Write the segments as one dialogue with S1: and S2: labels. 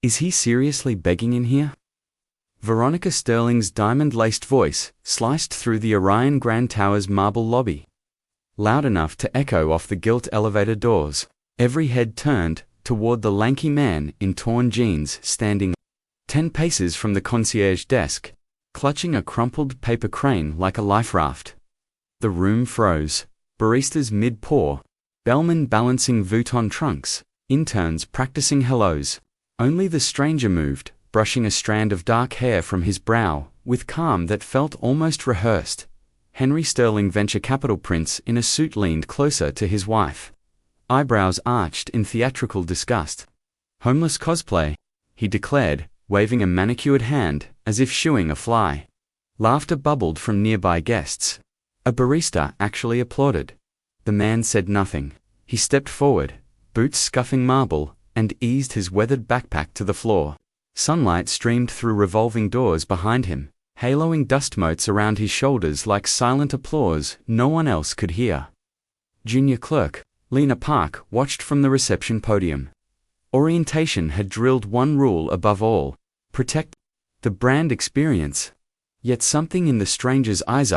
S1: Is he seriously begging in here? Veronica Sterling's diamond-laced voice sliced through the Orion Grand Tower's marble lobby, loud enough to echo off the gilt elevator doors. Every head turned toward the lanky man in torn jeans standing 10 paces from the concierge desk, clutching a crumpled paper crane like a life raft. The room froze. Baristas mid-pour, bellmen balancing Vuitton trunks, interns practicing hellos. Only the stranger moved, brushing a strand of dark hair from his brow, with calm that felt almost rehearsed. Henry Sterling, venture capital prince in a suit, leaned closer to his wife, eyebrows arched in theatrical disgust. Homeless cosplay, he declared, waving a manicured hand as if shooing a fly. Laughter bubbled from nearby guests. A barista actually applauded. The man said nothing. He stepped forward, boots scuffing marble, and eased his weathered backpack to the floor. Sunlight streamed through revolving doors behind him, haloing dust motes around his shoulders like silent applause no one else could hear. Junior clerk Lena Park watched from the reception podium. Orientation had drilled one rule above all: protect the brand experience. Yet something in the stranger's eyes,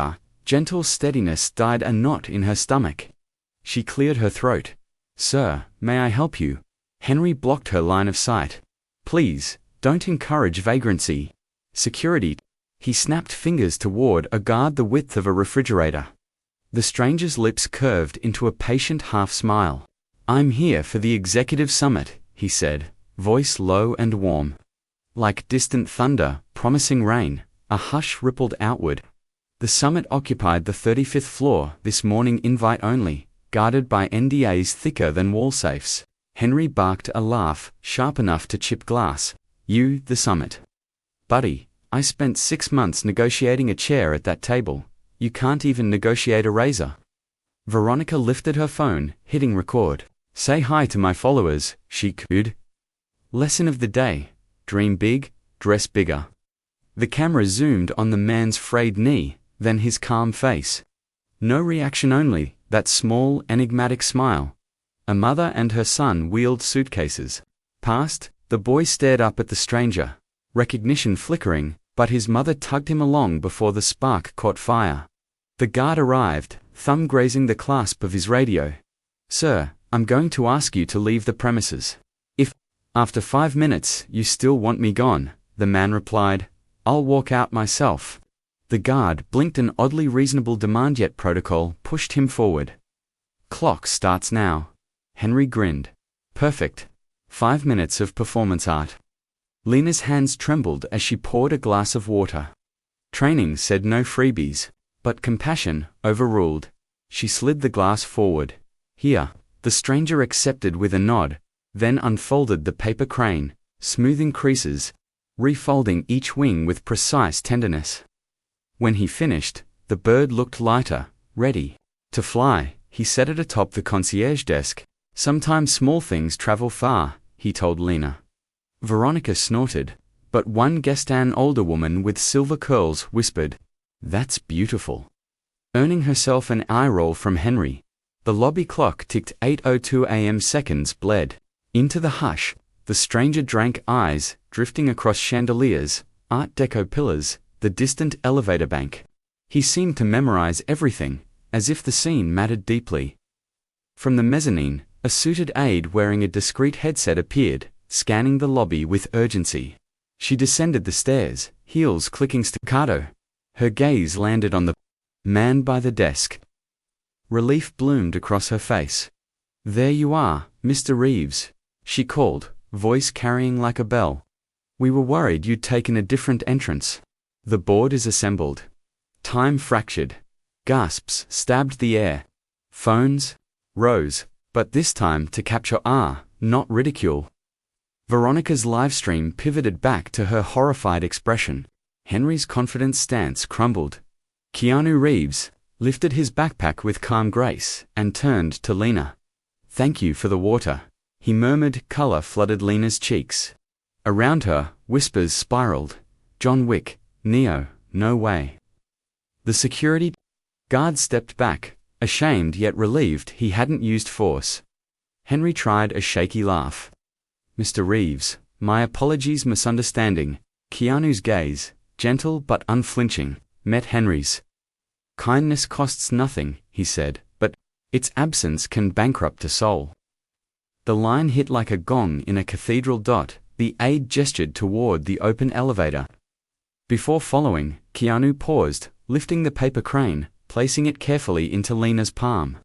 S1: gentle steadiness, died a knot in her stomach. She cleared her throat. "Sir, may I help you?" Henry blocked her line of sight. "Please, don't encourage vagrancy." "Security." He snapped fingers toward a guard the width of a refrigerator. The stranger's lips curved into a patient half-smile. "I'm here for the executive summit," he said, voice low and warm. Like distant thunder, promising rain, a hush rippled outward. The summit occupied the 35th floor this morning, invite only, guarded by NDAs thicker than wall safes. Henry barked a laugh, sharp enough to chip glass. "You, the summit. Buddy, I spent 6 months negotiating a chair at that table. You can't even negotiate a razor." Veronica lifted her phone, hitting record. "Say hi to my followers," she cooed. Lesson of the day: dream big, dress bigger. The camera zoomed on the man's frayed knee, then his calm face. No reaction, only that small, enigmatic smile. A mother and her son wheeled suitcases past. The boy stared up at the stranger, recognition flickering, but his mother tugged him along before the spark caught fire. The guard arrived, thumb grazing the clasp of his radio. "Sir, I'm going to ask you to leave the premises. If, after 5 minutes, you still want me gone," the man replied, "I'll walk out myself." The guard blinked an oddly reasonable demand, yet protocol pushed him forward. "Clock starts now." Henry grinned. "Perfect. 5 minutes of performance art." Lena's hands trembled as she poured a glass of water. Training said no freebies, but compassion overruled. She slid the glass forward. "Here." The stranger accepted with a nod, then unfolded the paper crane, smoothing creases, refolding each wing with precise tenderness. When he finished, the bird looked lighter, ready to fly. He set it atop the concierge desk. "Sometimes small things travel far," he told Lena. Veronica snorted, but one guest, an older woman with silver curls, whispered, "That's beautiful," earning herself an eye roll from Henry. The lobby clock ticked 8:02 a.m. Seconds bled into the hush. The stranger drank, eyes drifting across chandeliers, Art Deco pillars, the distant elevator bank. He seemed to memorize everything, as if the scene mattered deeply. From the mezzanine, a suited aide wearing a discreet headset appeared, scanning the lobby with urgency. She descended the stairs, heels clicking staccato. Her gaze landed on the man by the desk. Relief bloomed across her face. "There you are, Mr. Reeves," she called, voice carrying like a bell. "We were worried you'd taken a different entrance." The board is assembled. Time fractured. Gasps stabbed the air. Phones rose, but this time to capture not ridicule. Veronica's livestream pivoted back to her horrified expression. Henry's confident stance crumbled. Keanu Reeves lifted his backpack with calm grace and turned to Lena. "Thank you for the water," he murmured. Color flooded Lena's cheeks. Around her, whispers spiraled. "John Wick, Neo, no way." The security guard stepped back, ashamed yet relieved he hadn't used force. Henry tried a shaky laugh. "Mr. Reeves, My apologies, misunderstanding. Keanu's gaze, gentle but unflinching, met Henry's. Kindness costs nothing, he said, but its absence can bankrupt a soul. The line hit like a gong in a cathedral. The aide gestured toward the open elevator. Before following, Keanu paused, lifting the paper crane, placing it carefully into Lena's palm.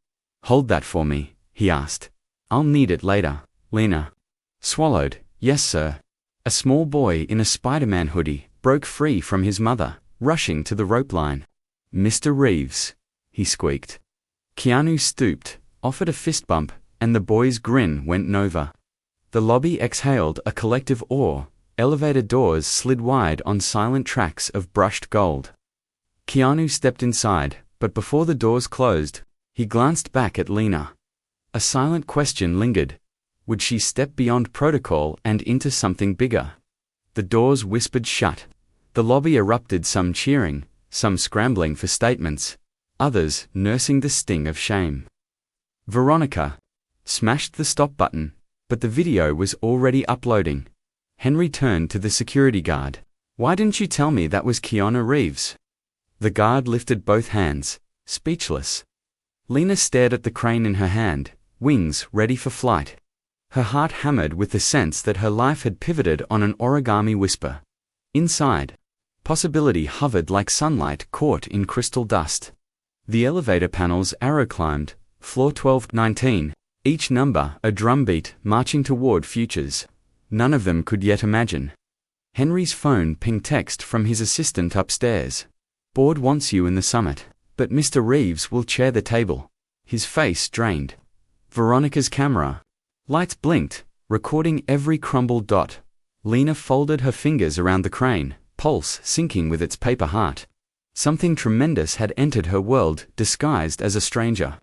S1: Hold that for me, he asked. I'll need it later. Lena swallowed. Yes, sir. A small boy in a Spider-Man hoodie broke free from his mother, rushing to the rope line. Mr. Reeves, he squeaked. Keanu stooped, offered a fist bump, and the boy's grin went nova. The lobby exhaled a collective awe. Elevator doors slid wide on silent tracks of brushed gold. Keanu stepped inside, but before the doors closed, he glanced back at Lena. A silent question lingered. Would she step beyond protocol and into something bigger? The doors whispered shut. The lobby erupted, some cheering, some scrambling for statements, others nursing the sting of shame. Veronica smashed the stop button, but the video was already uploading. Henry turned to the security guard. Why didn't you tell me that was Keanu Reeves? The guard lifted both hands, speechless. Lena stared at the crane in her hand, wings ready for flight. Her heart hammered with the sense that her life had pivoted on an origami whisper. Inside, possibility hovered like sunlight caught in crystal dust. The elevator panels arrow-climbed, floor 1219, each number a drumbeat marching toward futures none of them could yet imagine. Henry's phone pinged text from his assistant upstairs. Board wants you in the summit, but Mr. Reeves will chair the table. His face drained. Veronica's camera. Lights blinked, recording every crumbled dot. Lena folded her fingers around the crane, pulse syncing with its paper heart. Something tremendous had entered her world, disguised as a stranger.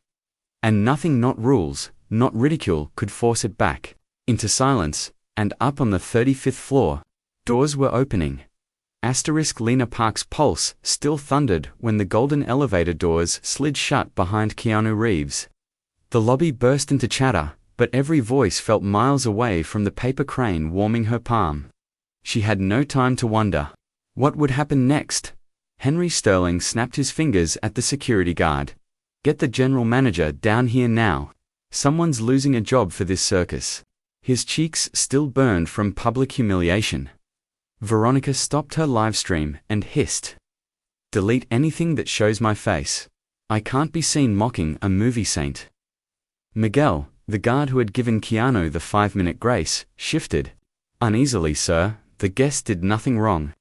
S1: And nothing, not rules, not ridicule, could force it back. Into silence, and up on the 35th floor, doors were opening. Lena Park's pulse still thundered when the golden elevator doors slid shut behind Keanu Reeves. The lobby burst into chatter, but every voice felt miles away from the paper crane warming her palm. She had no time to wonder. What would happen next? Henry Sterling snapped his fingers at the security guard. Get the general manager down here now. Someone's losing a job for this circus. His cheeks still burned from public humiliation. Veronica stopped her live stream and hissed. Delete anything that shows my face. I can't be seen mocking a movie saint. Miguel, the guard who had given Keanu the 5-minute grace, shifted. Uneasily, sir, the guest did nothing wrong.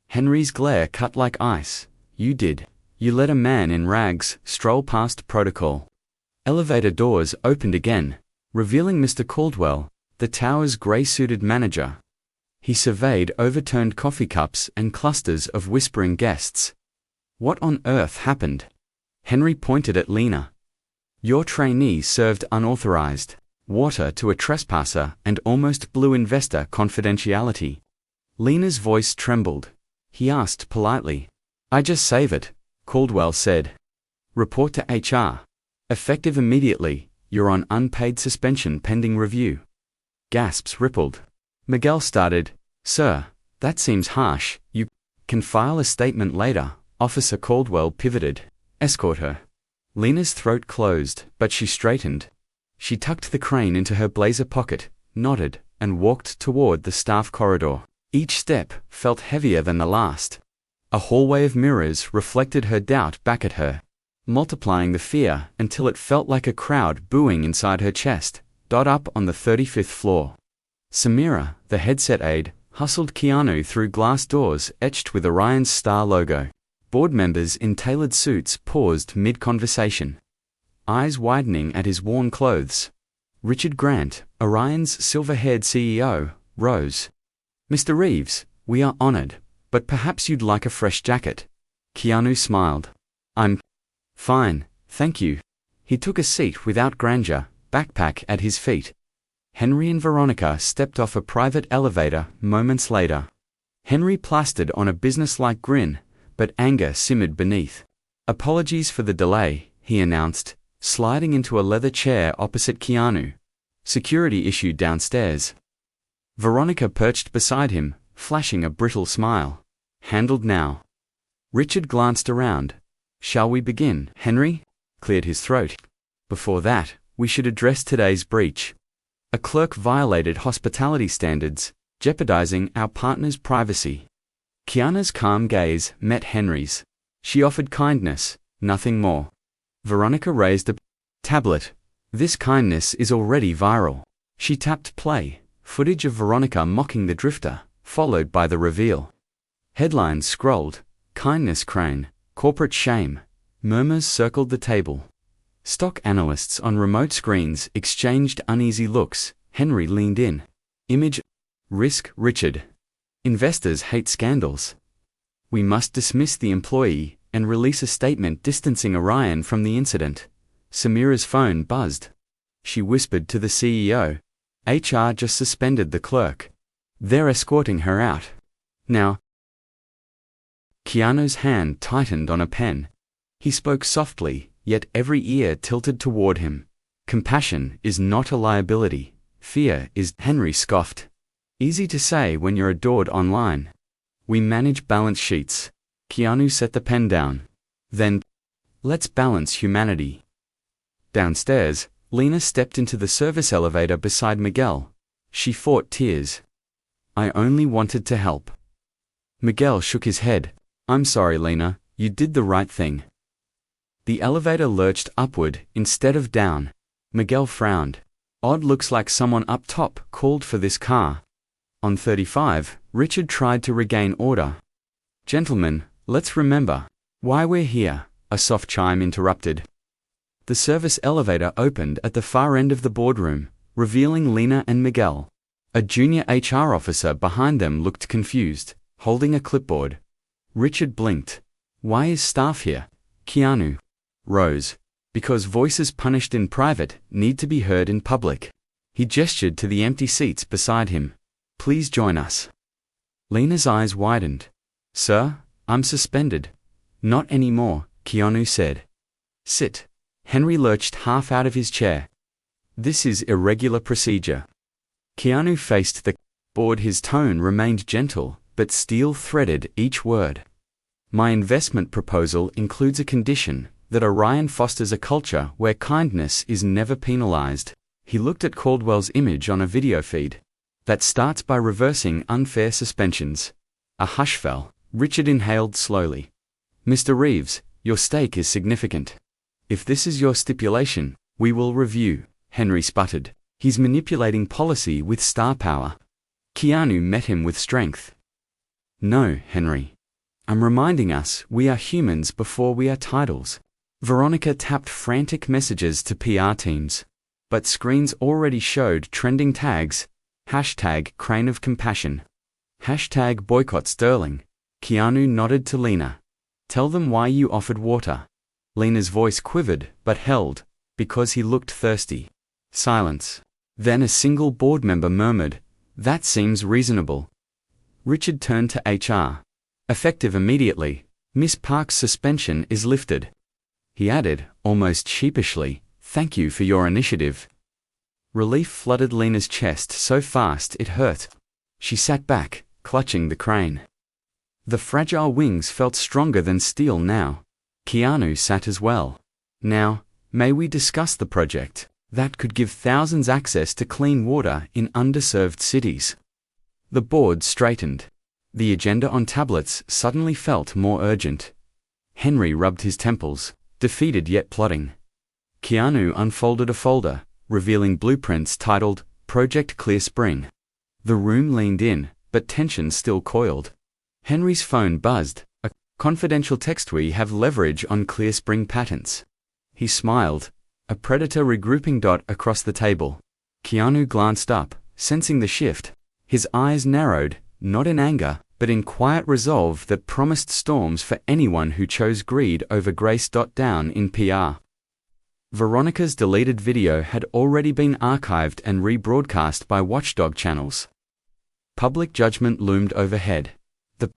S1: Henry's glare cut like ice. You did. You let a man in rags stroll past protocol. Elevator doors opened again, revealing Mr. Caldwell, the tower's gray-suited manager. He surveyed overturned coffee cups and clusters of whispering guests. What on earth happened? Henry pointed at Lena. Your trainee served unauthorized water to a trespasser and almost blew investor confidentiality. Lena's voice trembled. He asked politely. I just save it, Caldwell said. Report to HR. Effective immediately, you're on unpaid suspension pending review. Gasps rippled. Miguel started. Sir, that seems harsh. You can file a statement later. Officer Caldwell pivoted. Escort her. Lena's throat closed, but she straightened. She tucked the crane into her blazer pocket, nodded, and walked toward the staff corridor. Each step felt heavier than the last. A hallway of mirrors reflected her doubt back at her, multiplying the fear until it felt like a crowd booing inside her chest. Up on the 35th floor. Samira, the headset aide, hustled Keanu through glass doors etched with Orion's star logo. Board members in tailored suits paused mid-conversation, eyes widening at his worn clothes. Richard Grant, Orion's silver-haired CEO, rose. Mr. Reeves, we are honored, but perhaps you'd like a fresh jacket. Keanu smiled. I'm fine, thank you. He took a seat without grandeur, backpack at his feet. Henry and Veronica stepped off a private elevator moments later. Henry plastered on a businesslike grin, but anger simmered beneath. Apologies for the delay, he announced, sliding into a leather chair opposite Keanu. Security issue downstairs. Veronica perched beside him, flashing a brittle smile. Handled now. Richard glanced around. Shall we begin? Henry cleared his throat. Before that, we should address today's breach. A clerk violated hospitality standards, jeopardizing our partner's privacy. Keanu's calm gaze met Henry's. She offered kindness, nothing more. Veronica raised a tablet. This kindness is already viral. She tapped play. Footage of Veronica mocking the drifter, followed by the reveal. Headlines scrolled. Kindness crane, corporate shame. Murmurs circled the table. Stock analysts on remote screens exchanged uneasy looks. Henry leaned in. Image. Risk. Richard. Investors hate scandals. We must dismiss the employee and release a statement distancing Orion from the incident. Samira's phone buzzed. She whispered to the CEO. HR just suspended the clerk. They're escorting her out. Now. Keanu's hand tightened on a pen. He spoke softly, yet every ear tilted toward him. Compassion is not a liability. Fear is. Henry scoffed. Easy to say when you're adored online. We manage balance sheets. Keanu set the pen down. Then, let's balance humanity. Downstairs, Lena stepped into the service elevator beside Miguel. She fought tears. I only wanted to help. Miguel shook his head. I'm sorry, Lena, you did the right thing. The elevator lurched upward instead of down. Miguel frowned. Odd, looks like someone up top called for this car. On 35, Richard tried to regain order. Gentlemen, let's remember why we're here, a soft chime interrupted. The service elevator opened at the far end of the boardroom, revealing Lena and Miguel. A junior HR officer behind them looked confused, holding a clipboard. Richard blinked. Why is staff here? Keanu rose. Because voices punished in private need to be heard in public. He gestured to the empty seats beside him. Please join us. Lena's eyes widened. Sir, I'm suspended. Not anymore, Keanu said. Sit. Henry lurched half out of his chair. This is irregular procedure. Keanu faced the board. His tone remained gentle, but steel-threaded each word. My investment proposal includes a condition that Orion fosters a culture where kindness is never penalized. He looked at Caldwell's image on a video feed. That starts by reversing unfair suspensions. A hush fell. Richard inhaled slowly. Mr. Reeves, your stake is significant. If this is your stipulation, we will review, Henry sputtered. He's manipulating policy with star power. Keanu met him with strength. No, Henry. I'm reminding us we are humans before we are titles. Veronica tapped frantic messages to PR teams. But screens already showed trending tags. Hashtag crane of compassion. Hashtag boycott Sterling. Keanu nodded to Lena. Tell them why you offered water. Lena's voice quivered, but held, because he looked thirsty. Silence. Then a single board member murmured, that seems reasonable. Richard turned to HR. Effective immediately, Miss Park's suspension is lifted. He added, almost sheepishly, thank you for your initiative. Relief flooded Lena's chest so fast it hurt. She sat back, clutching the crane. The fragile wings felt stronger than steel now. Keanu sat as well. Now, may we discuss the project that could give thousands access to clean water in underserved cities? The board straightened. The agenda on tablets suddenly felt more urgent. Henry rubbed his temples, defeated yet plotting. Keanu unfolded a folder, revealing blueprints titled Project Clear Spring. The room leaned in, but tension still coiled. Henry's phone buzzed. A confidential text. We have leverage on Clear Spring patents. He smiled. A predator regrouping dot across the table. Keanu glanced up, sensing the shift. His eyes narrowed, not in anger, but in quiet resolve that promised storms for anyone who chose greed over grace. Down in PR. Veronica's deleted video had already been archived and rebroadcast by watchdog channels. Public judgment loomed overhead. The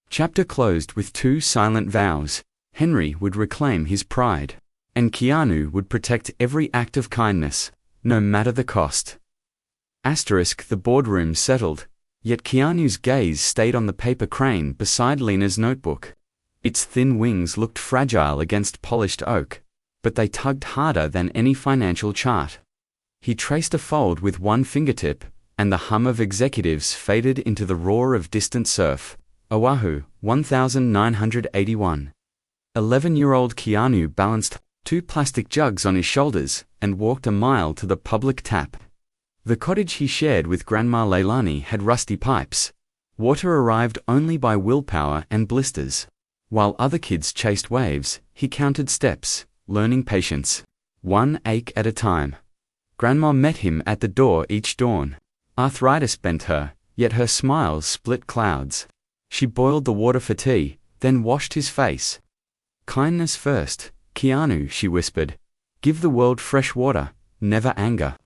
S1: chapter closed with two silent vows. Henry would reclaim his pride, and Keanu would protect every act of kindness, no matter the cost. The boardroom settled, yet Keanu's gaze stayed on the paper crane beside Lena's notebook. Its thin wings looked fragile against polished oak, but they tugged harder than any financial chart. He traced a fold with one fingertip, and the hum of executives faded into the roar of distant surf. Oahu, 1981. 11-year-old Keanu balanced 2 plastic jugs on his shoulders and walked a mile to the public tap. The cottage he shared with Grandma Leilani had rusty pipes. Water arrived only by willpower and blisters. While other kids chased waves, he counted steps, learning patience, one ache at a time. Grandma met him at the door each dawn. Arthritis bent her, yet her smile split clouds. She boiled the water for tea, then washed his face. "Kindness first, Keanu," she whispered. "Give the world fresh water, never anger."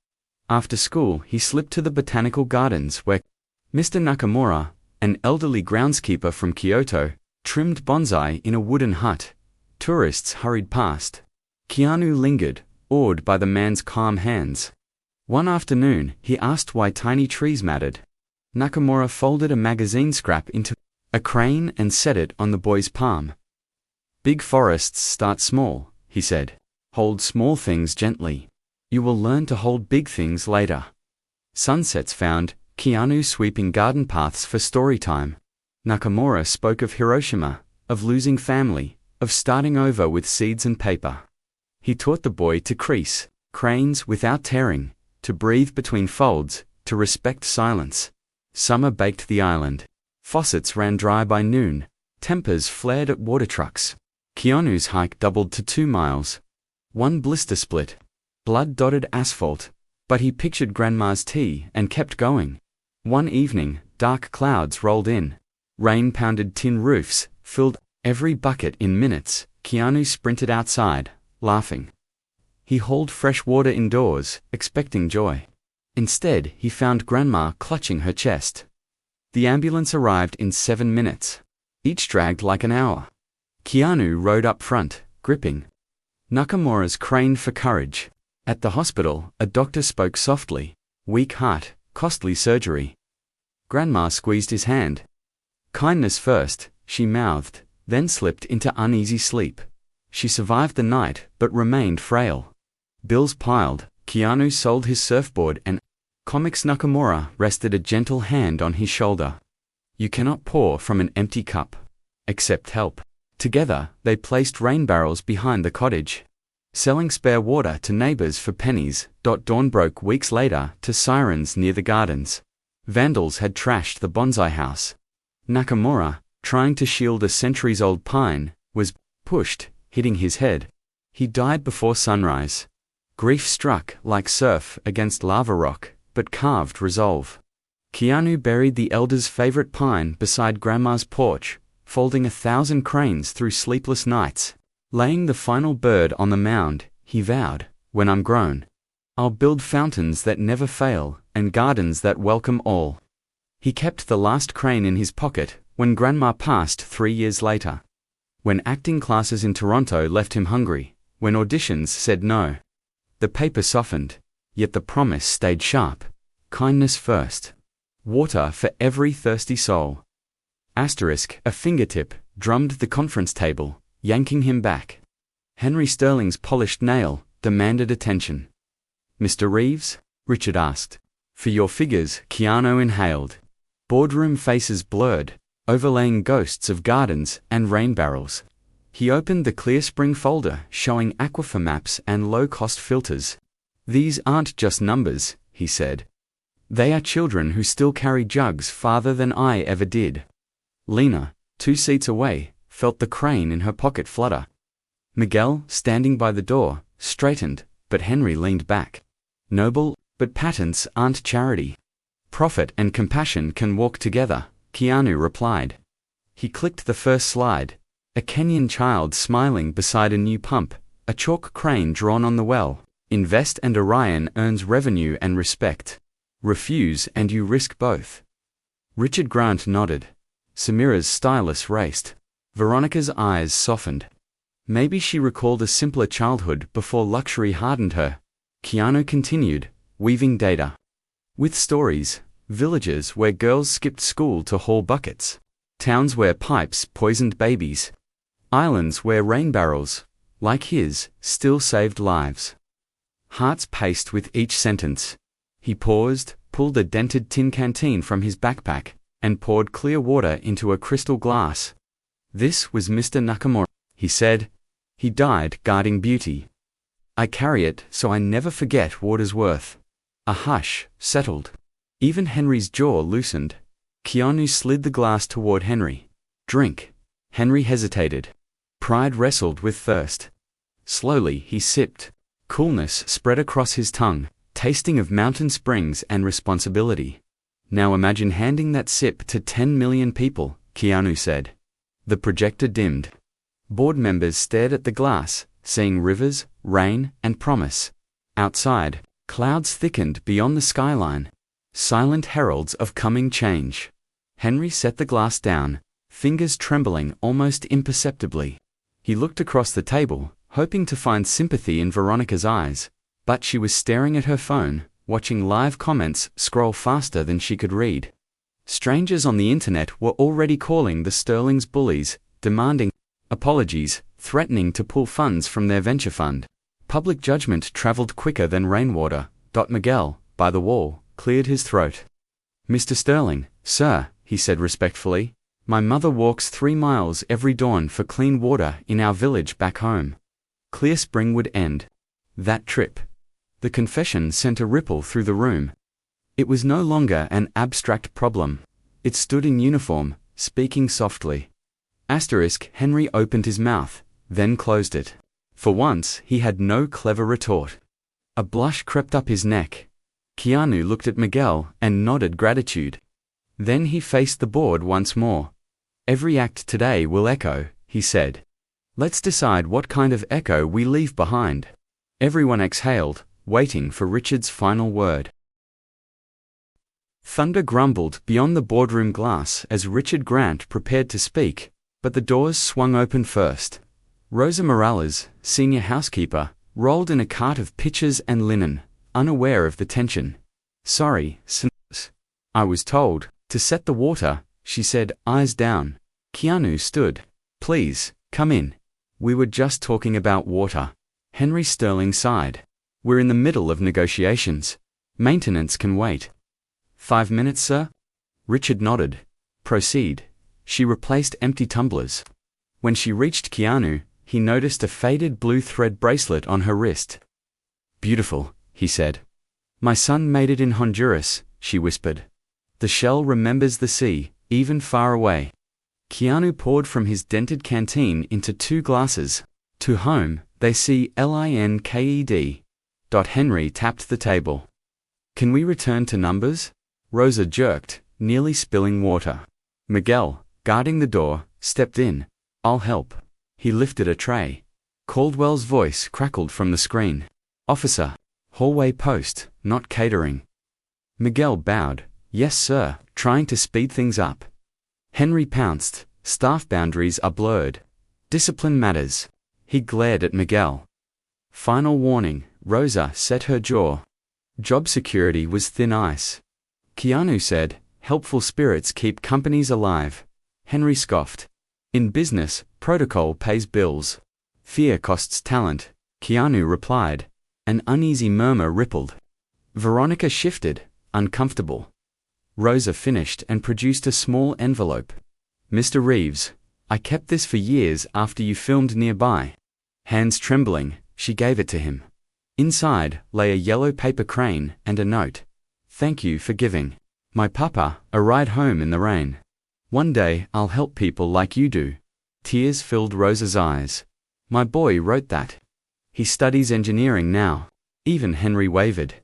S1: After school, he slipped to the botanical gardens where Mr. Nakamura, an elderly groundskeeper from Kyoto, trimmed bonsai in a wooden hut. Tourists hurried past. Keanu lingered, awed by the man's calm hands. One afternoon, he asked why tiny trees mattered. Nakamura folded a magazine scrap into a crane and set it on the boy's palm. "Big forests start small," he said. "Hold small things gently. You will learn to hold big things later." Sunsets found Keanu sweeping garden paths for story time. Nakamura spoke of Hiroshima, of losing family, of starting over with seeds and paper. He taught the boy to crease cranes without tearing, to breathe between folds, to respect silence. Summer baked the island. Faucets ran dry by noon. Tempers flared at water trucks. Keanu's hike doubled to 2 miles. One blister split. Blood-dotted asphalt. But he pictured Grandma's tea and kept going. One evening, dark clouds rolled in. Rain pounded tin roofs, filled every bucket in minutes. Keanu sprinted outside, laughing. He hauled fresh water indoors, expecting joy. Instead, he found Grandma clutching her chest. The ambulance arrived in 7 minutes. Each dragged like an hour. Keanu rode up front, gripping. Nakamura's craned for courage. At the hospital, a doctor spoke softly. "Weak heart, costly surgery." Grandma squeezed his hand. "Kindness first," she mouthed, then slipped into uneasy sleep. She survived the night, but remained frail. Bills piled. Keanu sold his surfboard and Comics Nakamura rested a gentle hand on his shoulder. You cannot pour from an empty cup. Accept help. Together, they placed rain barrels behind the cottage, selling spare water to neighbors for pennies. Dawn broke weeks later to sirens near the gardens. Vandals had trashed the bonsai house. Nakamura, trying to shield a centuries-old pine, was pushed, hitting his head. He died before sunrise. Grief struck like surf against lava rock, but carved resolve. Keanu buried the elder's favorite pine beside Grandma's porch, folding 1,000 cranes through sleepless nights. Laying the final bird on the mound, he vowed, "When I'm grown, I'll build fountains that never fail, and gardens that welcome all." He kept the last crane in his pocket when Grandma passed 3 years later. When acting classes in Toronto left him hungry, when auditions said no, the paper softened, yet the promise stayed sharp. Kindness first. Water for every thirsty soul. A fingertip drummed the conference table, yanking him back. Henry Sterling's polished nail demanded attention. "Mr. Reeves?" Richard asked. "For your figures," Keanu inhaled. Boardroom faces blurred, overlaying ghosts of gardens and rain barrels. He opened the clear spring folder showing aquifer maps and low-cost filters. "These aren't just numbers," he said. "They are children who still carry jugs farther than I ever did." Lena, 2 seats away, felt the crane in her pocket flutter. Miguel, standing by the door, straightened, but Henry leaned back. "Noble, but patents aren't charity. Profit and compassion can walk together," Keanu replied. He clicked the first slide. A Kenyan child smiling beside a new pump, a chalk crane drawn on the well. "Invest and Orion earns revenue and respect. Refuse and you risk both." Richard Grant nodded. Samira's stylus raced. Veronica's eyes softened. Maybe she recalled a simpler childhood before luxury hardened her. Keanu continued, weaving data. With stories, villages where girls skipped school to haul buckets, towns where pipes poisoned babies, islands where rain barrels, like his, still saved lives. Hearts paced with each sentence. He paused, pulled a dented tin canteen from his backpack, and poured clear water into a crystal glass. "This was Mr. Nakamura," he said. "He died guarding beauty. I carry it so I never forget water's worth." A hush settled. Even Henry's jaw loosened. Keanu slid the glass toward Henry. "Drink." Henry hesitated. Pride wrestled with thirst. Slowly he sipped. Coolness spread across his tongue, tasting of mountain springs and responsibility. "Now imagine handing that sip to 10 million people," Keanu said. The projector dimmed. Board members stared at the glass, seeing rivers, rain, and promise. Outside, clouds thickened beyond the skyline, silent heralds of coming change. Henry set the glass down, fingers trembling almost imperceptibly. He looked across the table, hoping to find sympathy in Veronica's eyes, but she was staring at her phone, watching live comments scroll faster than she could read. Strangers on the internet were already calling the Sterling's bullies, demanding apologies, threatening to pull funds from their venture fund. Public judgment traveled quicker than rainwater. Miguel, by the wall, cleared his throat. "Mr. Sterling, sir," he said respectfully, "my mother walks 3 miles every dawn for clean water in our village back home. Clear Spring would end that trip." The confession sent a ripple through the room. It was no longer an abstract problem. It stood in uniform, speaking softly. Henry opened his mouth, then closed it. For once, he had no clever retort. A blush crept up his neck. Keanu looked at Miguel and nodded gratitude. Then he faced the board once more. "Every act today will echo," he said. "Let's decide what kind of echo we leave behind." Everyone exhaled, waiting for Richard's final word. Thunder grumbled beyond the boardroom glass as Richard Grant prepared to speak, but the doors swung open first. Rosa Morales, senior housekeeper, rolled in a cart of pitchers and linen, unaware of the tension. "Sorry, Sirs. I was told to set the water," she said, eyes down. Keanu stood. "Please, come in. We were just talking about water." Henry Sterling sighed. "We're in the middle of negotiations. Maintenance can wait." 5 minutes, sir?" Richard nodded. "Proceed." She replaced empty tumblers. When she reached Keanu, he noticed a faded blue thread bracelet on her wrist. "Beautiful," he said. "My son made it in Honduras," she whispered. "The shell remembers the sea, even far away." Keanu poured from his dented canteen into 2 glasses. "To home, they see linked." Henry tapped the table. "Can we return to numbers?" Rosa jerked, nearly spilling water. Miguel, guarding the door, stepped in. "I'll help." He lifted a tray. Caldwell's voice crackled from the screen. "Officer. Hallway post, not catering." Miguel bowed. "Yes, sir, trying to speed things up." Henry pounced. "Staff boundaries are blurred. Discipline matters." He glared at Miguel. "Final warning," Rosa set her jaw. Job security was thin ice. Keanu said, "Helpful spirits keep companies alive." Henry scoffed. "In business, protocol pays bills. Fear costs talent," Keanu replied. An uneasy murmur rippled. Veronica shifted, uncomfortable. Rosa finished and produced a small envelope. "Mr. Reeves, I kept this for years after you filmed nearby." Hands trembling, she gave it to him. Inside lay a yellow paper crane and a note. "Thank you for giving. My papa, a ride home in the rain. One day I'll help people like you do." Tears filled Rosa's eyes. "My boy wrote that. He studies engineering now." Even Henry wavered.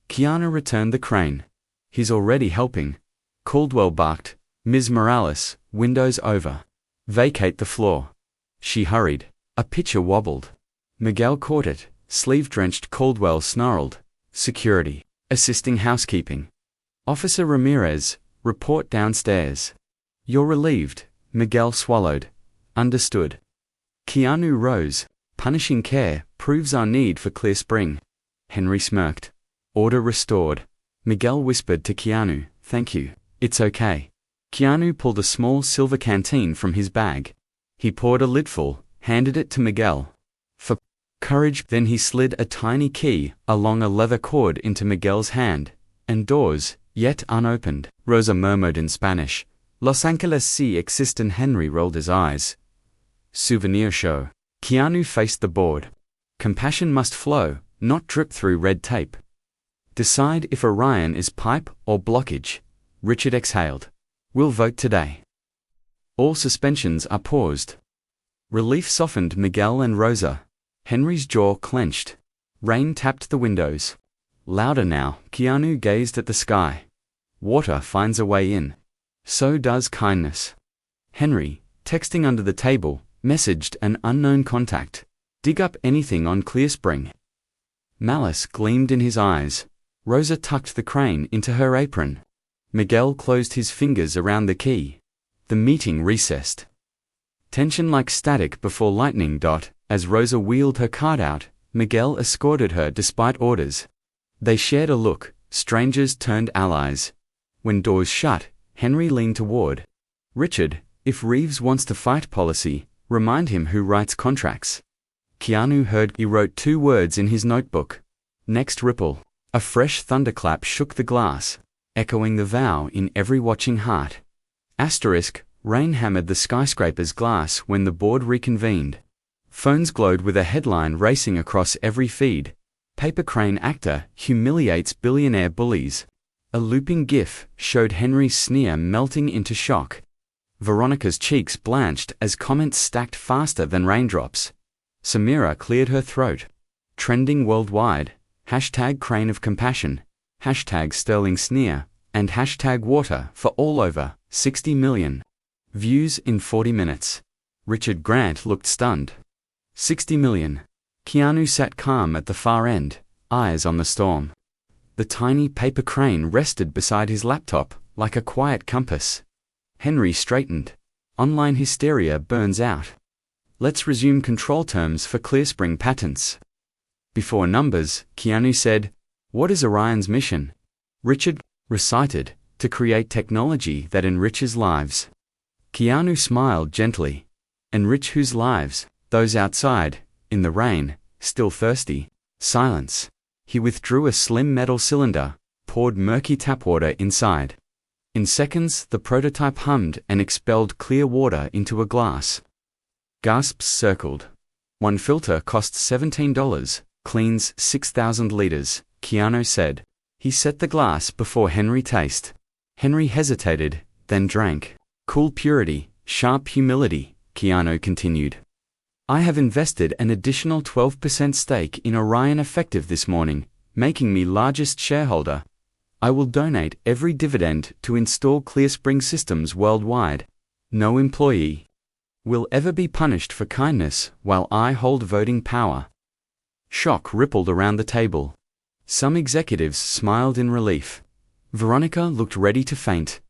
S1: Keanu returned the crane. "He's already helping." Caldwell barked. "Ms. Morales, windows over. Vacate the floor." She hurried. A pitcher wobbled. Miguel caught it. Sleeve-drenched Caldwell snarled. "Security. Assisting housekeeping. Officer Ramirez, report downstairs." "You're relieved," Miguel swallowed. "Understood." Keanu rose. "Punishing care proves our need for Clear Spring." Henry smirked. "Order restored." Miguel whispered to Keanu, "Thank you. It's okay." Keanu pulled a small silver canteen from his bag. He poured a lidful, handed it to Miguel. "For courage." Then he slid a tiny key along a leather cord into Miguel's hand, and doors, yet unopened. Rosa murmured in Spanish, "Los Angeles sí existen." Henry rolled his eyes. "Souvenir show." Keanu faced the board. "Compassion must flow, not drip through red tape." "Decide if Orion is pipe or blockage." Richard exhaled. "We'll vote today." All suspensions are paused. Relief softened Miguel and Rosa. Henry's jaw clenched. Rain tapped the windows. Louder now. Keanu gazed at the sky. Water finds a way in. So does kindness. Henry, texting under the table, messaged an unknown contact. "Dig up anything on Clear Spring." Malice gleamed in his eyes. Rosa tucked the crane into her apron. Miguel closed his fingers around the key. The meeting recessed. Tension like static before lightning. As Rosa wheeled her card out, Miguel escorted her despite orders. They shared a look, strangers turned allies. When doors shut, Henry leaned toward Richard. "If Reeves wants to fight policy, remind him who writes contracts." Keanu heard. He wrote 2 words in his notebook. Next ripple. A fresh thunderclap shook the glass, echoing the vow in every watching heart. Rain hammered the skyscraper's glass when the board reconvened. Phones glowed with a headline racing across every feed. "Paper crane actor humiliates billionaire bullies." A looping gif showed Henry's sneer melting into shock. Veronica's cheeks blanched as comments stacked faster than raindrops. Samira cleared her throat. Trending worldwide. #crane of compassion. #sterling sneer. And #water for all over 60 million views in 40 minutes. Richard Grant looked stunned. 60 million. Keanu sat calm at the far end, eyes on the storm. The tiny paper crane rested beside his laptop, like a quiet compass. Henry straightened. Online hysteria burns out. Let's resume control terms for ClearSpring patents. Before numbers, Keanu said, "What is Orion's mission?" Richard recited, "To create technology that enriches lives." Keanu smiled gently. "Enrich whose lives?" "Those outside, in the rain, still thirsty." Silence. He withdrew a slim metal cylinder, poured murky tap water inside. In seconds, the prototype hummed and expelled clear water into a glass. Gasps circled. "One filter costs $17, cleans 6,000 liters," Keanu said. He set the glass before Henry taste. Henry hesitated, then drank. "Cool purity, sharp humility," Keanu continued. "I have invested an additional 12% stake in Orion effective this morning, making me largest shareholder. I will donate every dividend to install ClearSpring systems worldwide. No employee will ever be punished for kindness while I hold voting power." Shock rippled around the table. Some executives smiled in relief. Veronica looked ready to faint.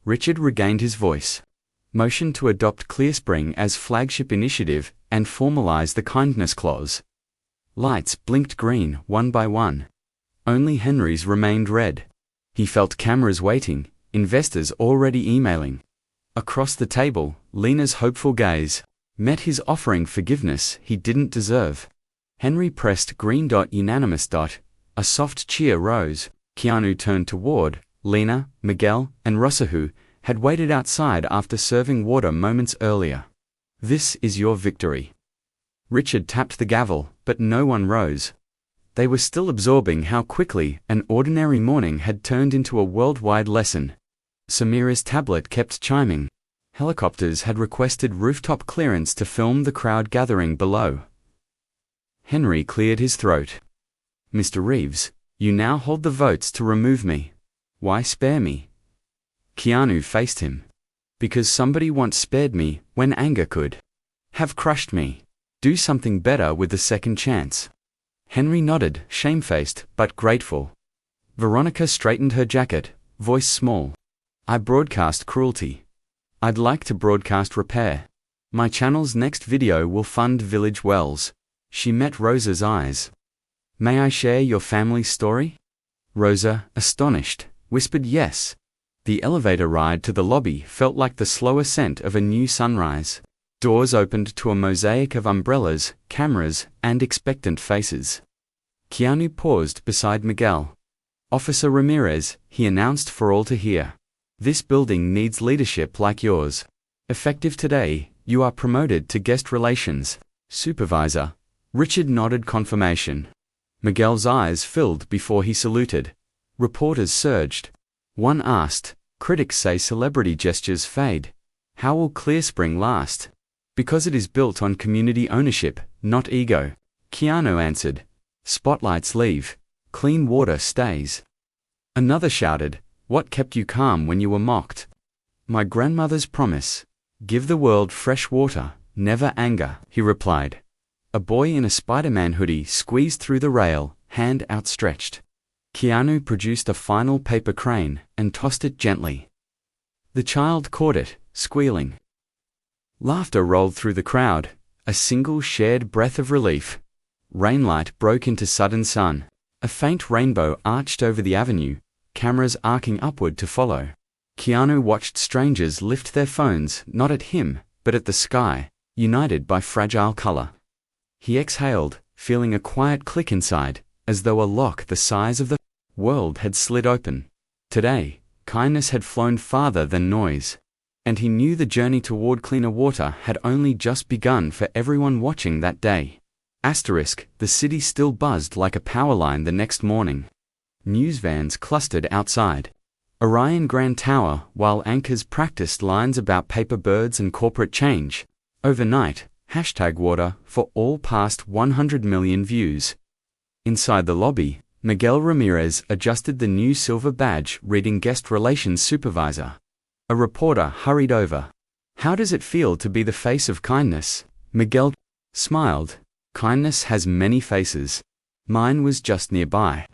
S1: Richard regained his voice. "Motion to adopt ClearSpring as flagship initiative and formalize the kindness clause." Lights blinked green, one by one. Only Henry's remained red. He felt cameras waiting, investors already emailing. Across the table, Lena's hopeful gaze met his offering forgiveness he didn't deserve. Henry pressed green. Unanimous. A soft cheer rose. Keanu turned toward Lena, Miguel, and Rosa, who had waited outside after serving water moments earlier. "This is your victory." Richard tapped the gavel, but no one rose. They were still absorbing how quickly an ordinary morning had turned into a worldwide lesson. Samira's tablet kept chiming. Helicopters had requested rooftop clearance to film the crowd gathering below. Henry cleared his throat. "Mr. Reeves, you now hold the votes to remove me. Why spare me?" Keanu faced him. "Because somebody once spared me when anger could have crushed me. Do something better with the second chance." Henry nodded, shamefaced but grateful. Veronica straightened her jacket, voice small. "I broadcast cruelty. I'd like to broadcast repair. My channel's next video will fund village wells." She met Rosa's eyes. "May I share your family's story?" Rosa, astonished, whispered yes. The elevator ride to the lobby felt like the slow ascent of a new sunrise. Doors opened to a mosaic of umbrellas, cameras, and expectant faces. Keanu paused beside Miguel. "Officer Ramirez," he announced for all to hear. "This building needs leadership like yours. Effective today, you are promoted to guest relations supervisor." Richard nodded confirmation. Miguel's eyes filled before he saluted. Reporters surged. One asked, "Critics say celebrity gestures fade. How will Clear Spring last?" "Because it is built on community ownership, not ego," Keanu answered. "Spotlights leave. Clean water stays." Another shouted, "What kept you calm when you were mocked?" "My grandmother's promise. Give the world fresh water, never anger," he replied. A boy in a Spider-Man hoodie squeezed through the rail, hand outstretched. Keanu produced a final paper crane and tossed it gently. The child caught it, squealing. Laughter rolled through the crowd, a single shared breath of relief. Rainlight broke into sudden sun. A faint rainbow arched over the avenue, cameras arcing upward to follow. Keanu watched strangers lift their phones not at him, but at the sky, united by fragile color. He exhaled, feeling a quiet click inside, as though a lock the size of the world had slid open. Today, kindness had flown farther than noise. And he knew the journey toward cleaner water had only just begun for everyone watching that day. The city still buzzed like a power line the next morning. News vans clustered outside Orion Grand Tower while anchors practiced lines about paper birds and corporate change. Overnight, #water for all past 100 million views. Inside the lobby, Miguel Ramirez adjusted the new silver badge reading Guest Relations Supervisor. A reporter hurried over. "How does it feel to be the face of kindness?" Miguel smiled. "Kindness has many faces. Mine was just nearby."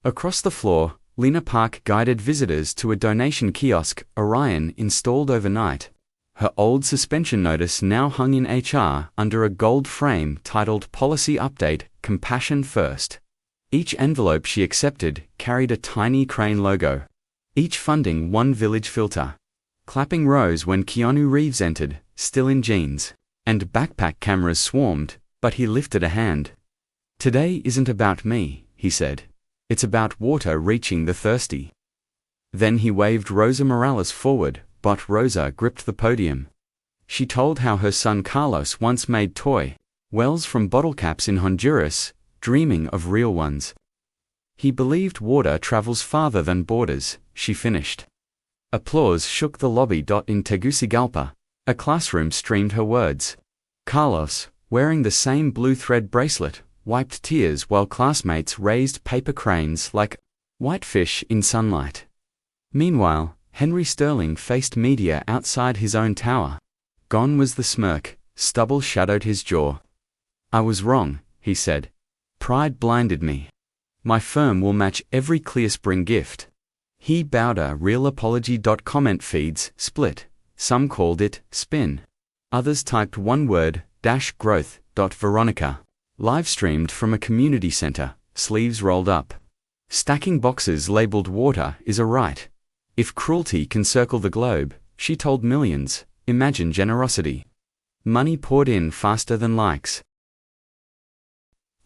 S1: Across the floor, Lena Park guided visitors to a donation kiosk Orion installed overnight. Her old suspension notice now hung in HR under a gold frame titled Policy Update, Compassion First. Each envelope she accepted carried a tiny crane logo. Each funding one village filter. Clapping rose when Keanu Reeves entered, still in jeans. And backpack cameras swarmed, but he lifted a hand. "Today isn't about me," he said. "It's about water reaching the thirsty." Then he waved Rosa Morales forward, but Rosa gripped the podium. She told how her son Carlos once made toy wells from bottle caps in Honduras, dreaming of real ones. He believed water travels farther than borders, she finished. Applause shook the lobby. In Tegucigalpa, a classroom streamed her words. Carlos, wearing the same blue thread bracelet, wiped tears while classmates raised paper cranes like whitefish in sunlight. Meanwhile, Henry Sterling faced media outside his own tower. Gone was the smirk, stubble shadowed his jaw. "I was wrong," he said. "Pride blinded me. My firm will match every Clear Spring gift." He bowed. A real apology. Comment feeds split. Some called it spin. Others typed one word, -growth. Veronica. Live streamed from a community center, sleeves rolled up. Stacking boxes labeled "Water is a right." If cruelty can circle the globe, she told millions, imagine generosity. Money poured in faster than likes.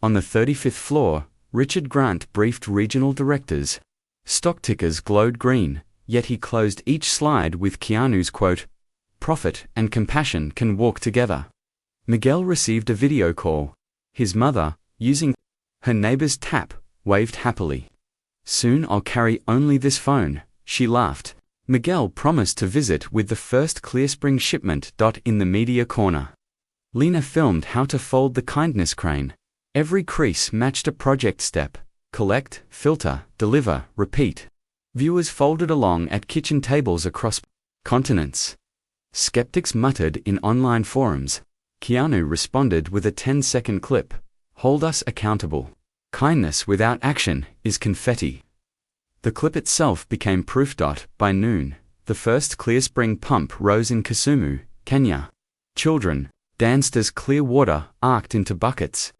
S1: On the 35th floor, Richard Grant briefed regional directors. Stock tickers glowed green, yet he closed each slide with Keanu's quote, "Profit and compassion can walk together." Miguel received a video call. His mother, using her neighbor's tap, waved happily. "Soon I'll carry only this phone," she laughed. Miguel promised to visit with the first Clear Spring shipment. In the media corner, Lena filmed how to fold the kindness crane. Every crease matched a project step. Collect, filter, deliver, repeat. Viewers folded along at kitchen tables across continents. Skeptics muttered in online forums. Keanu responded with a 10-second clip. "Hold us accountable. Kindness without action is confetti." The clip itself became proof. By noon, the first Clear Spring pump rose in Kisumu, Kenya. Children danced as clear water arced into buckets.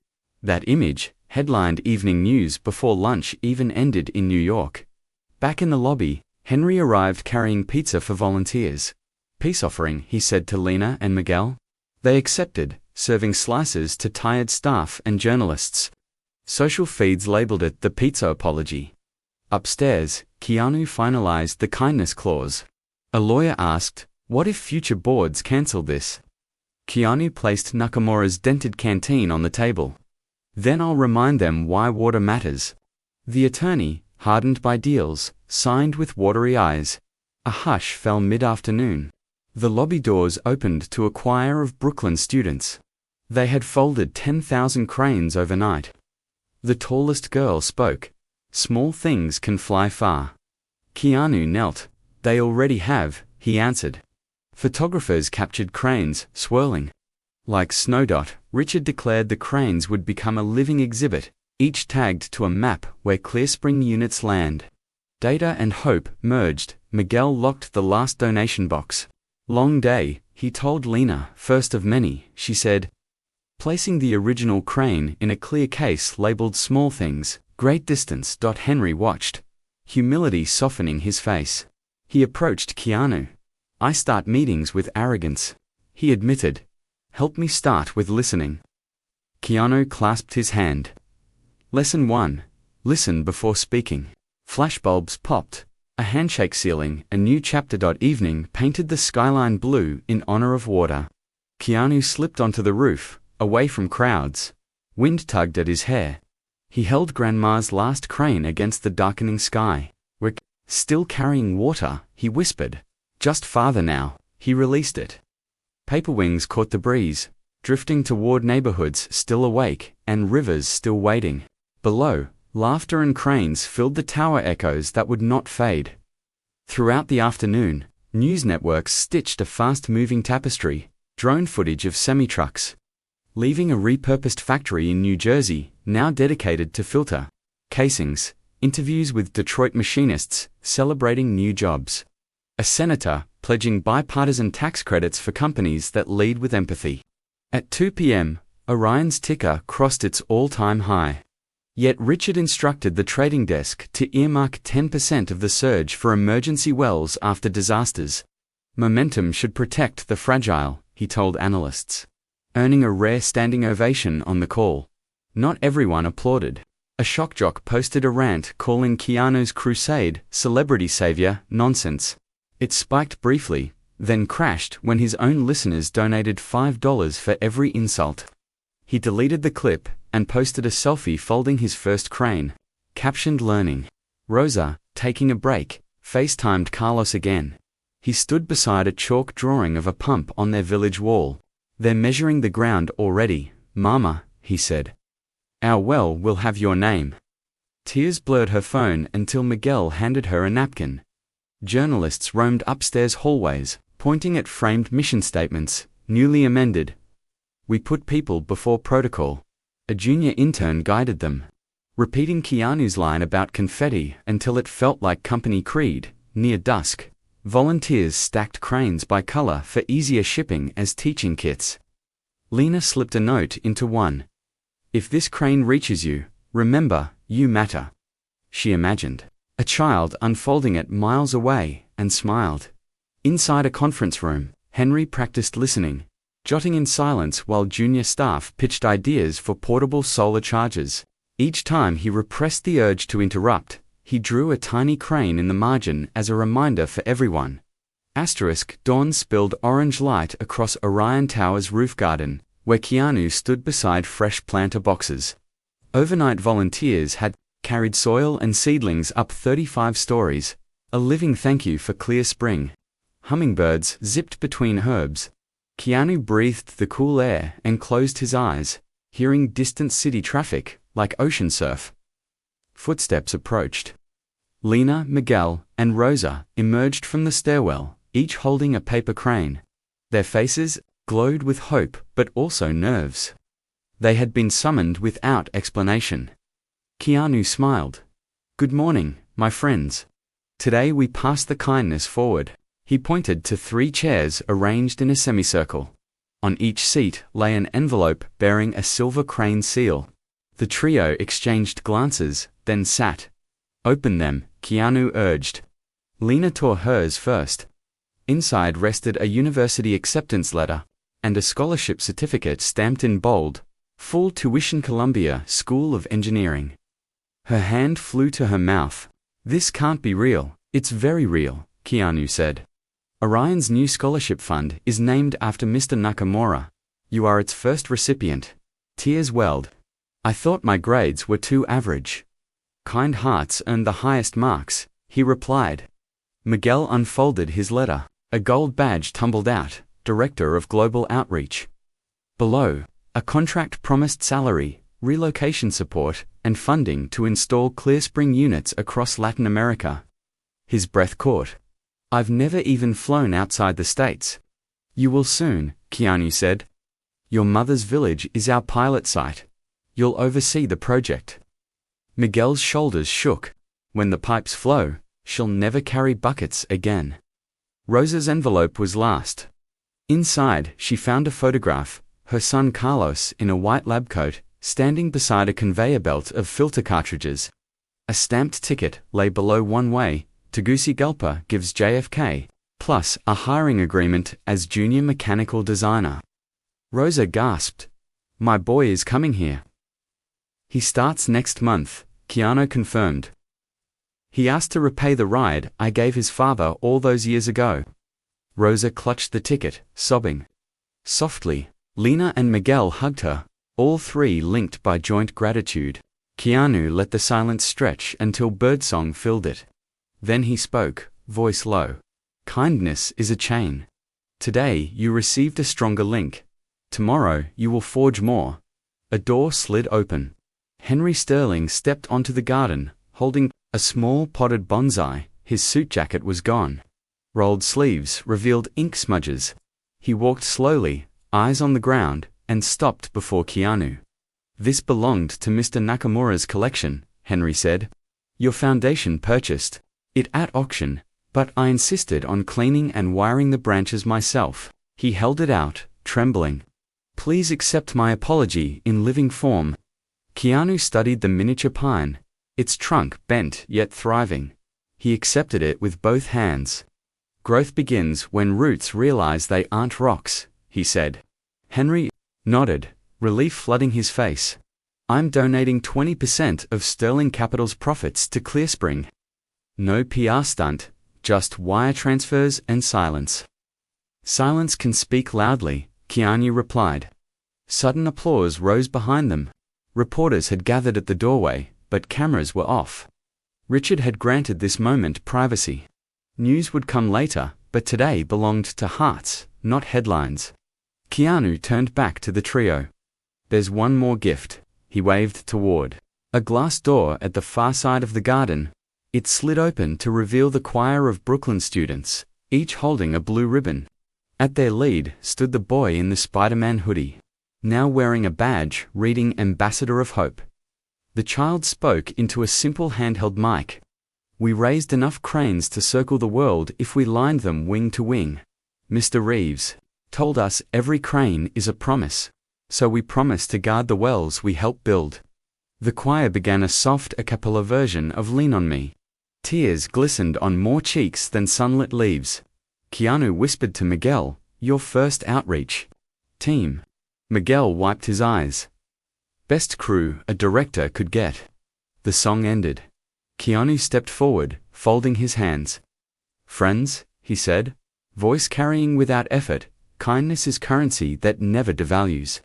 S1: That image, headlined evening news before lunch even ended in New York. Back in the lobby, Henry arrived carrying pizza for volunteers. "Peace offering," he said to Lena and Miguel. They accepted, serving slices to tired staff and journalists. Social feeds labeled it the pizza apology. Upstairs, Keanu finalized the kindness clause. A lawyer asked, "What if future boards cancel this?" Keanu placed Nakamura's dented canteen on the table. "Then I'll remind them why water matters." The attorney, hardened by deals, signed with watery eyes. A hush fell mid-afternoon. The lobby doors opened to a choir of Brooklyn students. They had folded 10,000 cranes overnight. The tallest girl spoke. "Small things can fly far." Keanu knelt. "They already have," he answered. Photographers captured cranes, swirling. Like Snowdot, Richard declared the cranes would become a living exhibit, each tagged to a map where ClearSpring units land. Data and hope merged. Miguel locked the last donation box. "Long day," he told Lena, first of many, she said. Placing the original crane in a clear case labeled "Small Things, Great Distance." Henry watched, humility softening his face. He approached Keanu. "I start meetings with arrogance," he admitted. "Help me start with listening." Keanu clasped his hand. Lesson 1. Listen before speaking. Flashbulbs popped. A handshake ceiling, a new chapter. Evening painted the skyline blue in honor of water. Keanu slipped onto the roof, away from crowds. Wind tugged at his hair. He held Grandma's last crane against the darkening sky. "We're still carrying water," he whispered. "Just farther now." He released it. Paper wings caught the breeze, drifting toward neighborhoods still awake and rivers still waiting. Below, laughter and cranes filled the tower echoes that would not fade. Throughout the afternoon, news networks stitched a fast-moving tapestry, drone footage of semi-trucks leaving a repurposed factory in New Jersey, now dedicated to filter casings, interviews with Detroit machinists celebrating new jobs. A senator pledging bipartisan tax credits for companies that lead with empathy. At 2 p.m., Orion's ticker crossed its all-time high. Yet Richard instructed the trading desk to earmark 10% of the surge for emergency wells after disasters. Momentum should protect the fragile, he told analysts, earning a rare standing ovation on the call. Not everyone applauded. A shock jock posted a rant calling Keanu's crusade celebrity savior nonsense. It spiked briefly, then crashed when his own listeners donated $5 for every insult. He deleted the clip and posted a selfie folding his first crane, captioned "Learning." Rosa, taking a break, FaceTimed Carlos again. He stood beside a chalk drawing of a pump on their village wall. "They're measuring the ground already, Mama," he said. "Our well will have your name." Tears blurred her phone until Miguel handed her a napkin. Journalists roamed upstairs hallways, pointing at framed mission statements, newly amended. "We put people before protocol." A junior intern guided them, repeating Keanu's line about confetti until it felt like company creed. Near dusk, volunteers stacked cranes by color for easier shipping as teaching kits. Lena slipped a note into one. "If this crane reaches you, remember, you matter," she imagined. A child unfolding it miles away, and smiled. Inside a conference room, Henry practiced listening, jotting in silence while junior staff pitched ideas for portable solar chargers. Each time he repressed the urge to interrupt, he drew a tiny crane in the margin as a reminder for everyone. Dawn spilled orange light across Orion Tower's roof garden, where Keanu stood beside fresh planter boxes. Overnight volunteers had carried soil and seedlings up 35 stories, a living thank you for ClearSpring. Hummingbirds zipped between herbs. Keanu breathed the cool air and closed his eyes, hearing distant city traffic, like ocean surf. Footsteps approached. Lena, Miguel, and Rosa emerged from the stairwell, each holding a paper crane. Their faces glowed with hope but also nerves. They had been summoned without explanation. Keanu smiled. "Good morning, my friends. Today we pass the kindness forward." He pointed to 3 chairs arranged in a semicircle. On each seat lay an envelope bearing a silver crane seal. The trio exchanged glances, then sat. Open them, Keanu urged. Lena tore hers first. Inside rested a university acceptance letter and a scholarship certificate stamped in bold, full tuition Columbia School of Engineering. Her hand flew to her mouth. This can't be real. It's very real, Keanu said. Orion's new scholarship fund is named after Mr. Nakamura. You are its first recipient. Tears welled. I thought my grades were too average. Kind hearts earned the highest marks, he replied. Miguel unfolded his letter. A gold badge tumbled out, Director of Global Outreach. Below, a contract promised salary, relocation support, and funding to install ClearSpring units across Latin America. His breath caught. I've never even flown outside the States. You will soon, Keanu said. Your mother's village is our pilot site. You'll oversee the project. Miguel's shoulders shook. When the pipes flow, she'll never carry buckets again. Rosa's envelope was last. Inside, she found a photograph, her son Carlos in a white lab coat, standing beside a conveyor belt of filter cartridges. A stamped ticket lay below one way. Tegucigalpa gives JFK, plus a hiring agreement as junior mechanical designer. Rosa gasped. My boy is coming here. He starts next month, Keanu confirmed. He asked to repay the ride I gave his father all those years ago. Rosa clutched the ticket, sobbing. Softly, Lena and Miguel hugged her, all three linked by joint gratitude. Keanu let the silence stretch until birdsong filled it. Then he spoke, voice low. Kindness is a chain. Today you received a stronger link. Tomorrow you will forge more. A door slid open. Henry Sterling stepped onto the garden, holding a small potted bonsai. His suit jacket was gone. Rolled sleeves revealed ink smudges. He walked slowly, eyes on the ground, and stopped before Keanu. This belonged to Mr. Nakamura's collection, Henry said. Your foundation purchased it at auction, but I insisted on cleaning and wiring the branches myself. He held it out, trembling. Please accept my apology in living form. Keanu studied the miniature pine, its trunk bent yet thriving. He accepted it with both hands. Growth begins when roots realize they aren't rocks, he said. Henry nodded, relief flooding his face. I'm donating 20% of Sterling Capital's profits to ClearSpring. No PR stunt, just wire transfers and silence. Silence can speak loudly, Keanu replied. Sudden applause rose behind them. Reporters had gathered at the doorway, but cameras were off. Richard had granted this moment privacy. News would come later, but today belonged to hearts, not headlines. Keanu turned back to the trio. There's one more gift, he waved toward a glass door at the far side of the garden. It slid open to reveal the choir of Brooklyn students, each holding a blue ribbon. At their lead stood the boy in the Spider-Man hoodie, now wearing a badge reading Ambassador of Hope. The child spoke into a simple handheld mic. We raised enough cranes to circle the world if we lined them wing to wing. Mr. Reeves told us every crane is a promise, so we promised to guard the wells we helped build. The choir began a soft a cappella version of Lean on Me. Tears glistened on more cheeks than sunlit leaves. Keanu whispered to Miguel, your first outreach team. Miguel wiped his eyes. Best crew a director could get. The song ended. Keanu stepped forward, folding his hands. Friends, he said, voice carrying without effort, kindness is currency that never devalues.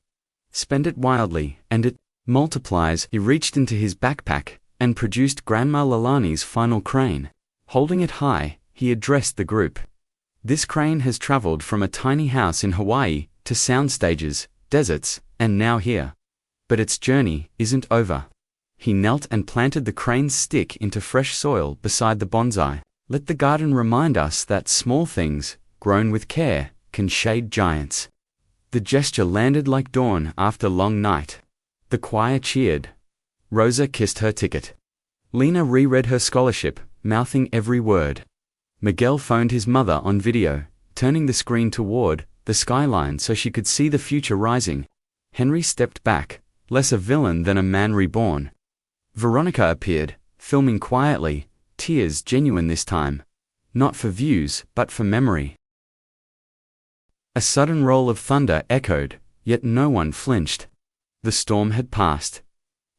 S1: Spend it wildly, and it multiplies. He reached into his backpack and produced Grandma Lalani's final crane. Holding it high, he addressed the group. This crane has traveled from a tiny house in Hawaii to sound stages, deserts, and now here. But its journey isn't over. He knelt and planted the crane's stick into fresh soil beside the bonsai. Let the garden remind us that small things, grown with care, can shade giants. The gesture landed like dawn after long night. The choir cheered. Rosa kissed her ticket. Lena reread her scholarship, mouthing every word. Miguel phoned his mother on video, turning the screen toward the skyline so she could see the future rising. Henry stepped back, less a villain than a man reborn. Veronica appeared, filming quietly, tears genuine this time. Not for views, but for memory. A sudden roll of thunder echoed, yet no one flinched. The storm had passed.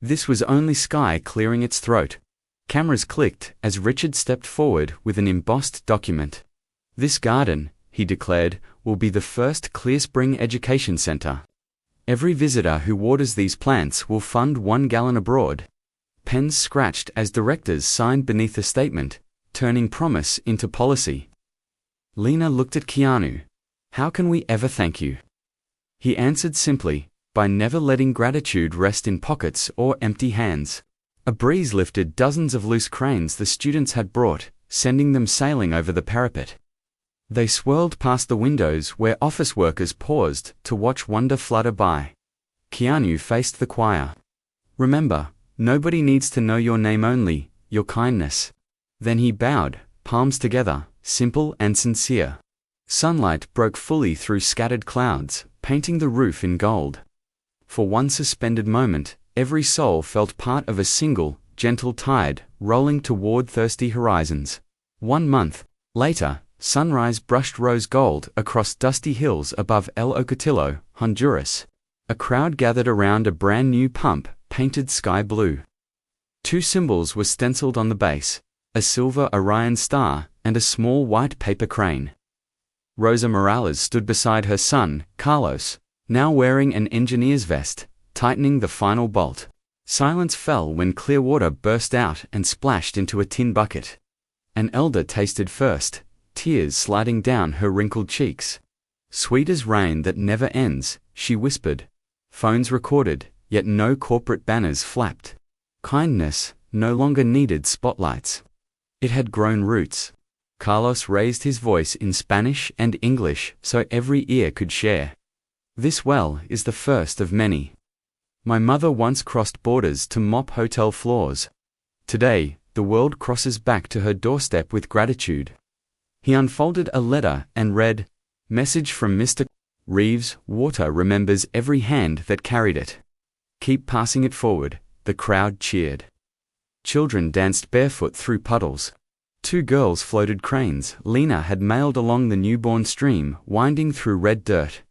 S1: This was only sky clearing its throat. Cameras clicked as Richard stepped forward with an embossed document. "This garden," he declared, "will be the first Clear Spring Education Center. Every visitor who waters these plants will fund 1 gallon abroad." Pens scratched as directors signed beneath the statement, turning promise into policy. Lena looked at Keanu. "How can we ever thank you?" He answered simply, "By never letting gratitude rest in pockets or empty hands." A breeze lifted dozens of loose cranes the students had brought, sending them sailing over the parapet. They swirled past the windows where office workers paused to watch wonder flutter by. Keanu faced the choir. "Remember, nobody needs to know your name, only your kindness." Then he bowed, palms together, simple and sincere. Sunlight broke fully through scattered clouds, painting the roof in gold. For one suspended moment, every soul felt part of a single, gentle tide, rolling toward thirsty horizons. 1 month later, sunrise brushed rose gold across dusty hills above El Ocotillo, Honduras. A crowd gathered around a brand new pump, painted sky blue. 2 symbols were stenciled on the base, a silver Orion star and a small white paper crane. Rosa Morales stood beside her son, Carlos, now wearing an engineer's vest, tightening the final bolt. Silence fell when clear water burst out and splashed into a tin bucket. An elder tasted first, tears sliding down her wrinkled cheeks. "Sweet as rain that never ends," she whispered. Phones recorded, yet no corporate banners flapped. Kindness no longer needed spotlights. It had grown roots. Carlos raised his voice in Spanish and English so every ear could share. "This well is the first of many. My mother once crossed borders to mop hotel floors. Today, the world crosses back to her doorstep with gratitude." He unfolded a letter and read, "Message from Mr. Reeves, water remembers every hand that carried it. Keep passing it forward." The crowd cheered. Children danced barefoot through puddles. 2 girls floated cranes Lena had mailed along the newborn stream, winding through red dirt.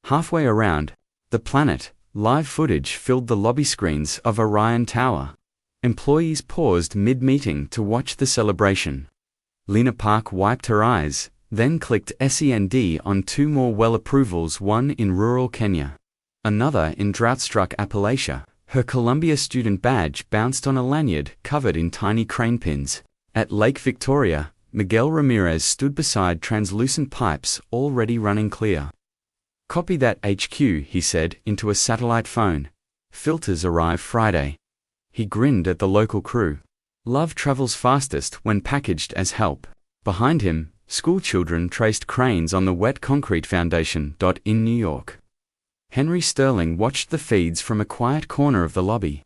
S1: Halfway around the planet, live footage filled the lobby screens of Orion Tower. Employees paused mid-meeting to watch the celebration. Lena Park wiped her eyes, then clicked SEND on 2 more well approvals, one in rural Kenya, another in drought-struck Appalachia. Her Columbia student badge bounced on a lanyard covered in tiny crane pins. At Lake Victoria, Miguel Ramirez stood beside translucent pipes already running clear. "Copy that, HQ," he said into a satellite phone. "Filters arrive Friday." He grinned at the local crew. Love travels fastest when packaged as help. Behind him, schoolchildren traced cranes on the wet concrete foundation. In New York, Henry Sterling watched the feeds from a quiet corner of the lobby.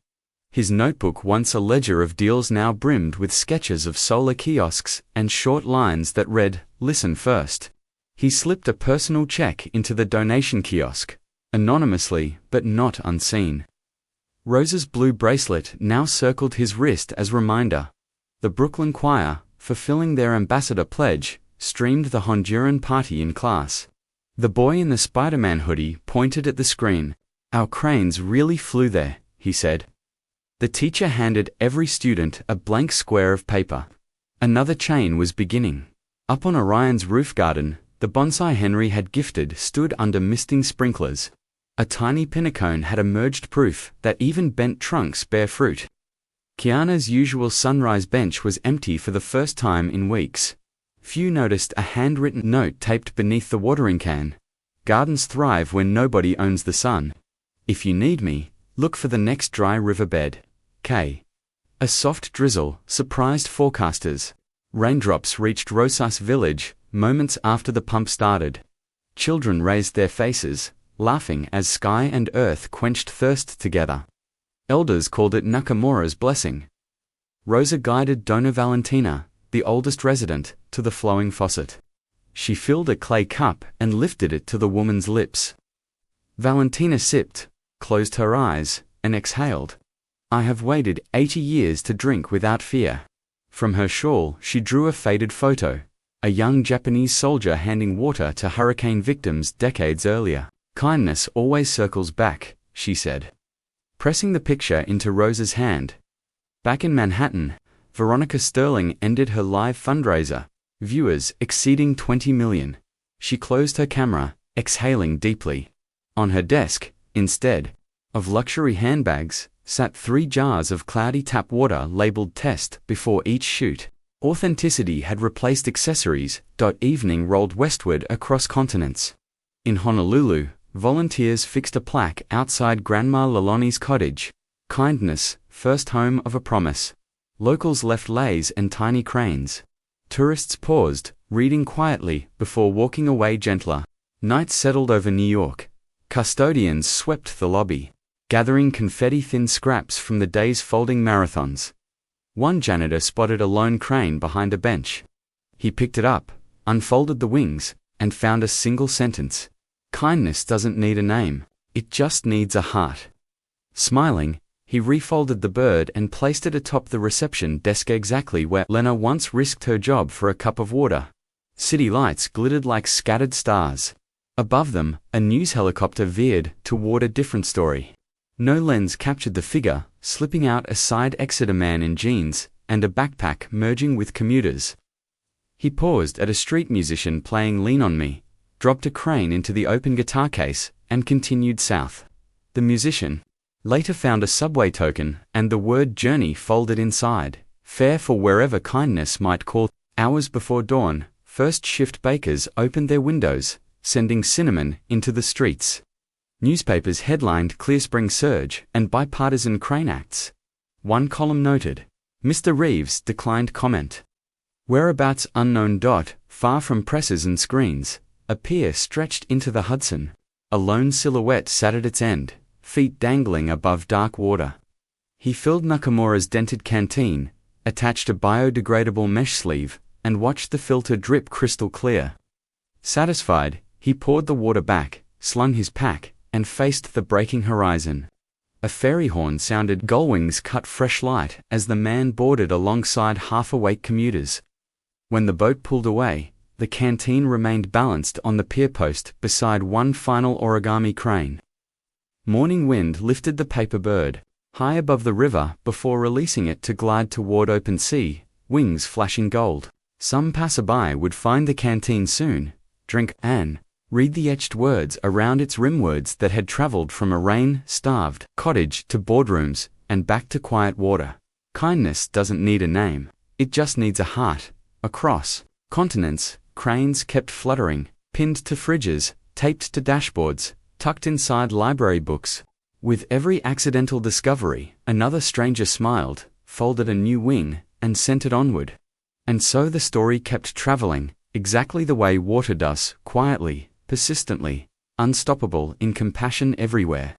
S1: His notebook, once a ledger of deals, now brimmed with sketches of solar kiosks and short lines that read, "Listen first." He slipped a personal check into the donation kiosk, anonymously but not unseen. Rosa's blue bracelet now circled his wrist as reminder. The Brooklyn Choir, fulfilling their ambassador pledge, streamed the Honduran party in class. The boy in the Spider-Man hoodie pointed at the screen. "Our cranes really flew there," he said. The teacher handed every student a blank square of paper. Another chain was beginning. Up on Orion's roof garden, the bonsai Henry had gifted stood under misting sprinklers. A tiny pinnacone had emerged, proof that even bent trunks bear fruit. Kiana's usual sunrise bench was empty for the first time in weeks. Few noticed a handwritten note taped beneath the watering can. "Gardens thrive when nobody owns the sun. If you need me, look for the next dry riverbed. K." A soft drizzle surprised forecasters. Raindrops reached Rosas village moments after the pump started. Children raised their faces, laughing as sky and earth quenched thirst together. Elders called it Nakamura's blessing. Rosa guided Dona Valentina, the oldest resident, to the flowing faucet. She filled a clay cup and lifted it to the woman's lips. Valentina sipped, closed her eyes, and exhaled. I have waited 80 years to drink without fear. From her shawl, she drew a faded photo. A young Japanese soldier handing water to hurricane victims decades earlier. Kindness always circles back, she said, pressing the picture into Rose's hand. Back in Manhattan, Veronica Sterling ended her live fundraiser, viewers exceeding 20 million. She closed her camera, exhaling deeply. On her desk, instead of luxury handbags, sat 3 jars of cloudy tap water labeled test before each shoot. Authenticity had replaced accessories. Evening rolled westward across continents. In Honolulu, volunteers fixed a plaque outside Grandma Laloni's cottage. Kindness, first home of a promise. Locals left leis and tiny cranes. Tourists paused, reading quietly before walking away gentler. Night settled over New York. Custodians swept the lobby, gathering confetti-thin scraps from the day's folding marathons. One janitor spotted a lone crane behind a bench. He picked it up, unfolded the wings, and found a single sentence. Kindness doesn't need a name, it just needs a heart. Smiling, he refolded the bird and placed it atop the reception desk exactly where Lena once risked her job for a cup of water. City lights glittered like scattered stars. Above them, a news helicopter veered toward a different story. No lens captured the figure, slipping out a side exit, a man in jeans and a backpack merging with commuters. He paused at a street musician playing Lean on Me, dropped a crane into the open guitar case, and continued south. The musician later found a subway token and the word journey folded inside, fare for wherever kindness might call. Hours before dawn, first shift bakers opened their windows, sending cinnamon into the streets. Newspapers headlined Clear Spring Surge and bipartisan crane acts. One column noted, Mr. Reeves declined comment. Whereabouts unknown. Far from presses and screens, a pier stretched into the Hudson. A lone silhouette sat at its end, feet dangling above dark water. He filled Nakamura's dented canteen, attached a biodegradable mesh sleeve, and watched the filter drip crystal clear. Satisfied, he poured the water back, slung his pack, and faced the breaking horizon. A ferry horn sounded. Gullwings cut fresh light as the man boarded alongside half-awake commuters. When the boat pulled away, the canteen remained balanced on the pier post beside one final origami crane. Morning wind lifted the paper bird high above the river before releasing it to glide toward open sea, wings flashing gold. Some passerby would find the canteen soon, drink, and read the etched words around its rim, words that had traveled from a rain-starved cottage to boardrooms and back to quiet water. Kindness doesn't need a name, it just needs a heart. Across continents, cranes kept fluttering, pinned to fridges, taped to dashboards, tucked inside library books. With every accidental discovery, another stranger smiled, folded a new wing, and sent it onward. And so the story kept traveling, exactly the way water does, quietly, persistently, unstoppable in compassion everywhere.